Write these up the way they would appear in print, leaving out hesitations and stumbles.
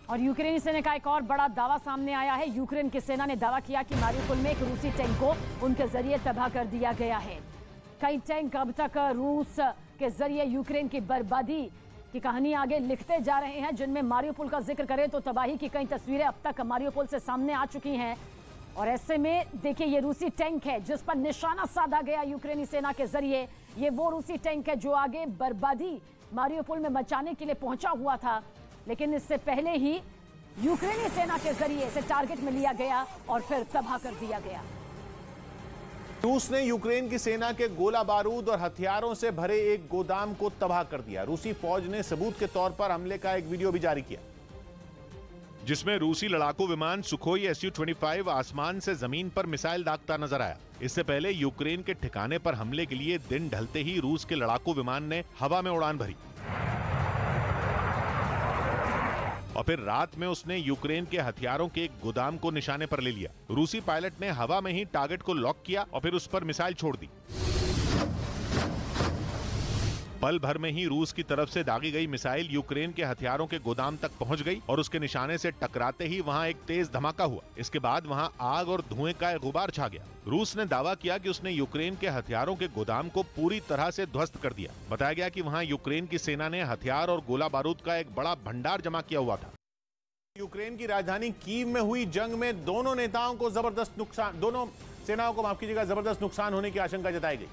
और यूक्रेनी सेना का एक और बड़ा दावा सामने आया है। यूक्रेन की सेना ने दावा किया कि मारिउपोल में एक रूसी टैंक को उनके जरिए तबाह कर दिया गया है। कई टैंक अब तक रूस के जरिए यूक्रेन की बर्बादी की कहानी आगे लिखते जा रहे हैं, जिनमें मारिउपोल का जिक्र करें तो तबाही की कई तस्वीरें अब तक मारिउपोल से सामने आ चुकी हैं। और ऐसे में देखिए, ये रूसी टैंक है जिस पर निशाना साधा गया यूक्रेनी सेना के जरिए। ये वो रूसी टैंक है जो आगे बर्बादी मारिउपोल में मचाने के लिए पहुंचा हुआ था, लेकिन इससे पहले ही यूक्रेनी सेना के जरिए इसे टारगेट में लिया गया और फिर तबाह कर दिया गया। रूस ने यूक्रेन की सेना के गोला बारूद और हथियारों से भरे एक गोदाम को तबाह कर दिया। रूसी फौज ने सबूत के तौर पर हमले का एक वीडियो भी जारी किया, जिसमें रूसी लड़ाकू विमान सुखोई Su-25 आसमान से जमीन पर मिसाइल दागता नजर आया। इससे पहले यूक्रेन के ठिकाने पर हमले के लिए दिन ढलते ही रूस के लड़ाकू विमान ने हवा में उड़ान भरी और फिर रात में उसने यूक्रेन के हथियारों के एक गोदाम को निशाने पर ले लिया। रूसी पायलट ने हवा में ही टारगेट को लॉक किया और फिर उस पर मिसाइल छोड़ दी। पल भर में ही रूस की तरफ से दागी गई मिसाइल यूक्रेन के हथियारों के गोदाम तक पहुंच गई और उसके निशाने से टकराते ही वहां एक तेज धमाका हुआ। इसके बाद वहां आग और धुएं का एक गुबार छा गया। रूस ने दावा किया कि उसने यूक्रेन के हथियारों के गोदाम को पूरी तरह से ध्वस्त कर दिया। बताया गया कि वहां यूक्रेन की सेना ने हथियार और गोला बारूद का एक बड़ा भंडार जमा किया हुआ था। यूक्रेन की राजधानी कीव में हुई जंग में दोनों सेनाओं को जबरदस्त नुकसान होने की आशंका जताई गई।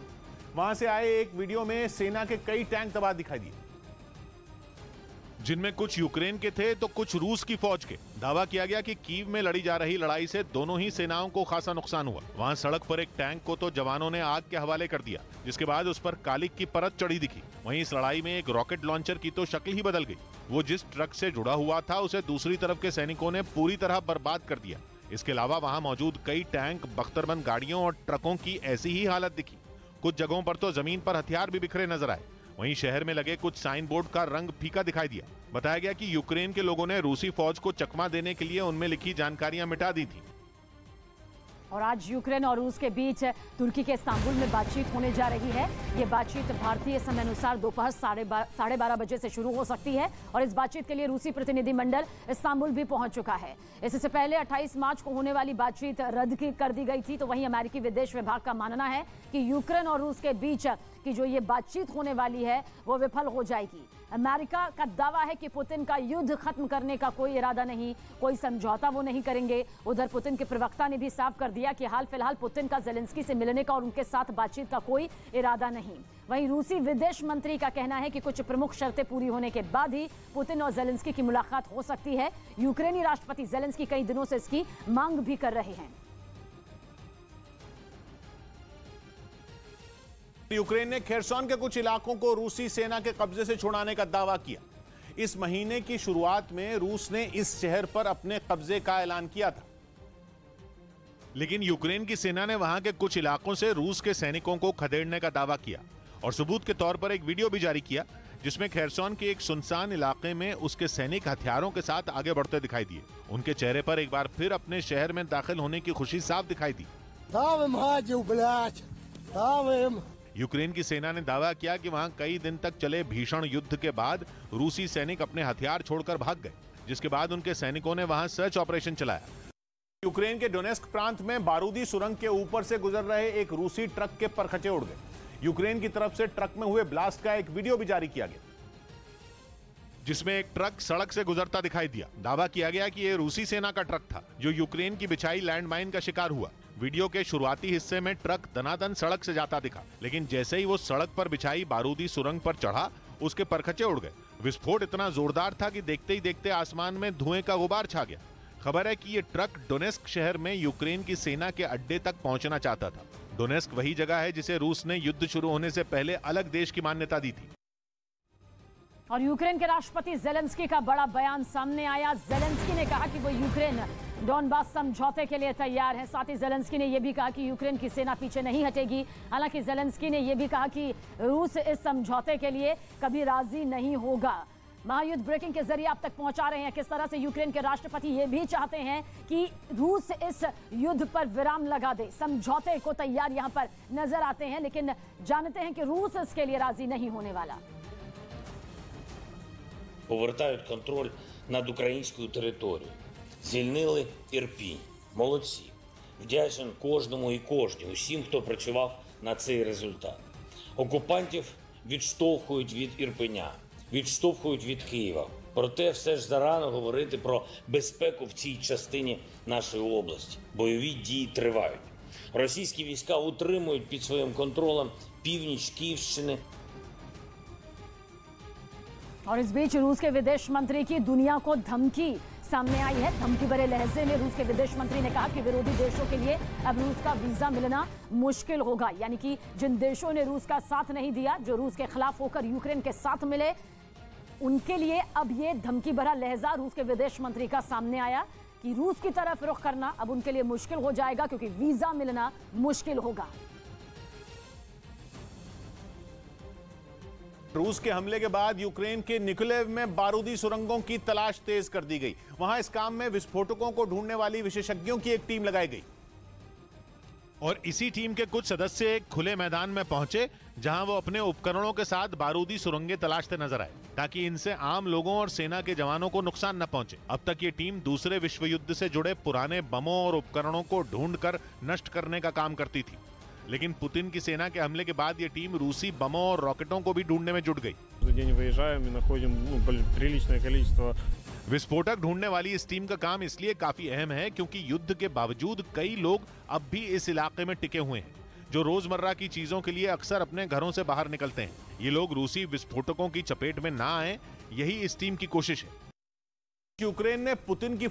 वहां से आए एक वीडियो में सेना के कई टैंक तबाह दिखाई दिए, जिनमें कुछ यूक्रेन के थे तो कुछ रूस की फौज के। दावा किया गया कि कीव में लड़ी जा रही लड़ाई से दोनों ही सेनाओं को खासा नुकसान हुआ। वहां सड़क पर एक टैंक को तो जवानों ने आग के हवाले कर दिया, जिसके बाद उस पर कालिक की परत चढ़ी दिखी। वहीं इस लड़ाई में एक रॉकेट लॉन्चर की तो शक्ल ही बदल गई। वो जिस ट्रक से जुड़ा हुआ था उसे दूसरी तरफ के सैनिकों ने पूरी तरह बर्बाद कर दिया। इसके अलावा वहां मौजूद कई टैंक, बख्तरबंद गाड़ियों और ट्रकों की ऐसी ही हालत दिखी। कुछ जगहों पर तो जमीन पर हथियार भी बिखरे नजर आए। वहीं शहर में लगे कुछ साइन बोर्ड का रंग फीका दिखाई दिया। बताया गया कि यूक्रेन के लोगों ने रूसी फौज को चकमा देने के लिए उनमें लिखी जानकारियां मिटा दी थी। और आज यूक्रेन और रूस के बीच तुर्की के इस्तांबुल में बातचीत होने जा रही है। ये बातचीत भारतीय समय अनुसार दोपहर 12:30 बजे से शुरू हो सकती है और इस बातचीत के लिए रूसी प्रतिनिधिमंडल इस्तांबुल भी पहुंच चुका है। इससे पहले 28 मार्च को होने वाली बातचीत रद्द कर दी गई थी। तो वहीं अमेरिकी विदेश विभाग का मानना है कि यूक्रेन और रूस के बीच की जो ये बातचीत होने वाली है वो विफल हो जाएगी। अमेरिका का दावा है कि पुतिन का युद्ध खत्म करने का कोई इरादा नहीं, कोई समझौता वो नहीं करेंगे। उधर पुतिन के प्रवक्ता ने भी साफ कर दिया कि हाल फिलहाल पुतिन का जेलेंस्की से मिलने का और उनके साथ बातचीत का कोई इरादा नहीं। वहीं रूसी विदेश मंत्री का कहना है कि कुछ प्रमुख शर्तें पूरी होने के बाद ही पुतिन और जेलेंस्की की मुलाकात हो सकती है। यूक्रेनी राष्ट्रपति जेलेंस्की कई दिनों से इसकी मांग भी कर रहे हैं। यूक्रेन ने खेरसोन के कुछ इलाकों को रूसी सेना के कब्जे से छुड़ाने का दावा किया। इस महीने की शुरुआत में रूस ने इस शहर पर अपने कब्जे का ऐलान किया था, लेकिन यूक्रेन की सेना ने वहां के कुछ इलाकों से रूस के सैनिकों को खदेड़ने का दावा किया और सबूत के तौर पर एक वीडियो भी जारी किया, जिसमें खेरसोन के एक सुनसान इलाके में उसके सैनिक हथियारों के साथ आगे बढ़ते दिखाई दिए। उनके चेहरे पर एक बार फिर अपने शहर में दाखिल होने की खुशी साफ दिखाई दी। यूक्रेन की सेना ने दावा किया कि वहां कई दिन तक चले भीषण युद्ध के बाद रूसी सैनिक अपने हथियार छोड़कर भाग गए, जिसके बाद उनके सैनिकों ने वहां सर्च ऑपरेशन चलाया। यूक्रेन के डोनेस्क प्रांत में बारूदी सुरंग के ऊपर से गुजर रहे एक रूसी ट्रक के परखचे उड़ गए। यूक्रेन की तरफ से ट्रक में हुए ब्लास्ट का एक वीडियो भी जारी किया गया, जिसमें एक ट्रक सड़क से गुजरता दिखाई दिया। दावा किया गया कि यह रूसी सेना का ट्रक था जो यूक्रेन की बिछाई लैंडमाइन का शिकार हुआ। वीडियो के शुरुआती हिस्से में ट्रक दनादन सड़क से जाता दिखा, लेकिन जैसे ही वो सड़क पर बिछाई बारूदी सुरंग पर चढ़ा, उसके परखचे उड़ गए। विस्फोट इतना जोरदार था कि देखते ही देखते आसमान में धुएं का गुबार छा गया। खबर है कि ये ट्रक डोनेस्क शहर में यूक्रेन की सेना के अड्डे तक पहुंचना चाहता था। डोनेस्क वही जगह है जिसे रूस ने युद्ध शुरू होने से पहले अलग देश की मान्यता दी थी। और यूक्रेन के राष्ट्रपति जेलेंस्की का बड़ा बयान सामने आया। जेलेंस्की ने कहा कि वो यूक्रेन डॉनबास समझौते के लिए तैयार है। साथ ही जेलेंस्की ने यह भी कहा कि यूक्रेन की सेना पीछे नहीं हटेगी। हालांकि जेलेंस्की ने यह भी कहा कि रूस इस समझौते के लिए कभी राजी नहीं होगा। महायुद्ध ब्रेकिंग के जरिए आप तक पहुंचा रहे हैं किस तरह से यूक्रेन के राष्ट्रपति ये भी चाहते हैं कि रूस इस युद्ध पर विराम लगा दे, समझौते को तैयार यहां पर नजर आते हैं, लेकिन जानते हैं कि रूस इसके लिए राजी नहीं होने वाला। Повертають контроль над українською територією. Звільнили Ірпінь. Молодці. Вдячен кожному і кожній, усім, хто працював на цей результат. Окупантів відштовхують від Ірпеня, відштовхують від Києва. Проте все ж зарано говорити про безпеку в цій частині нашої області. Бойові дії тривають. Російські війська утримують під своїм контролем північ Київщини. और इस बीच रूस के विदेश मंत्री की दुनिया को धमकी सामने आई है। धमकी भरे लहजे में रूस के विदेश मंत्री ने कहा कि विरोधी देशों के लिए अब रूस का वीजा मिलना मुश्किल होगा। यानी कि जिन देशों ने रूस का साथ नहीं दिया, जो रूस के खिलाफ होकर यूक्रेन के साथ मिले, उनके लिए अब ये धमकी भरा लहजा रूस के विदेश मंत्री का सामने आया कि रूस की तरफ रुख करना अब उनके लिए मुश्किल हो जाएगा, क्योंकि वीजा मिलना मुश्किल होगा। रूस के हमले के बाद यूक्रेन के निकोलेव में बारूदी सुरंगों की तलाश तेज कर दी गई। वहां इस काम में विस्फोटकों को ढूंढने वाली विशेषज्ञों की एक टीम लगाई गई और इसी टीम के कुछ सदस्य एक खुले मैदान में पहुंचे, जहां वो अपने उपकरणों के साथ बारूदी सुरंगें तलाशते नजर आए, ताकि इनसे आम लोगों और सेना के जवानों को नुकसान न पहुंचे। अब तक ये टीम दूसरे विश्व युद्ध से जुड़े पुराने बमों और उपकरणों को ढूंढकर नष्ट करने का काम करती थी, लेकिन पुतिन की सेना के हमले के बाद ये टीम रूसी बमों और रॉकेटों को भी ढूंढने में जुट गई। दन выезжаем и находим приличное количество। विस्फोटक ढूंढने वाली इस टीम का काम इसलिए काफी अहम है क्योंकि युद्ध के बावजूद कई लोग अब भी इस इलाके में टिके हुए हैं, जो रोजमर्रा की चीजों के लिए अक्सर अपने घरों से बाहर निकलते हैं। ये लोग रूसी विस्फोटकों की चपेट में ना आए, यही इस टीम की कोशिश है। यूक्रेन ने पुतिन की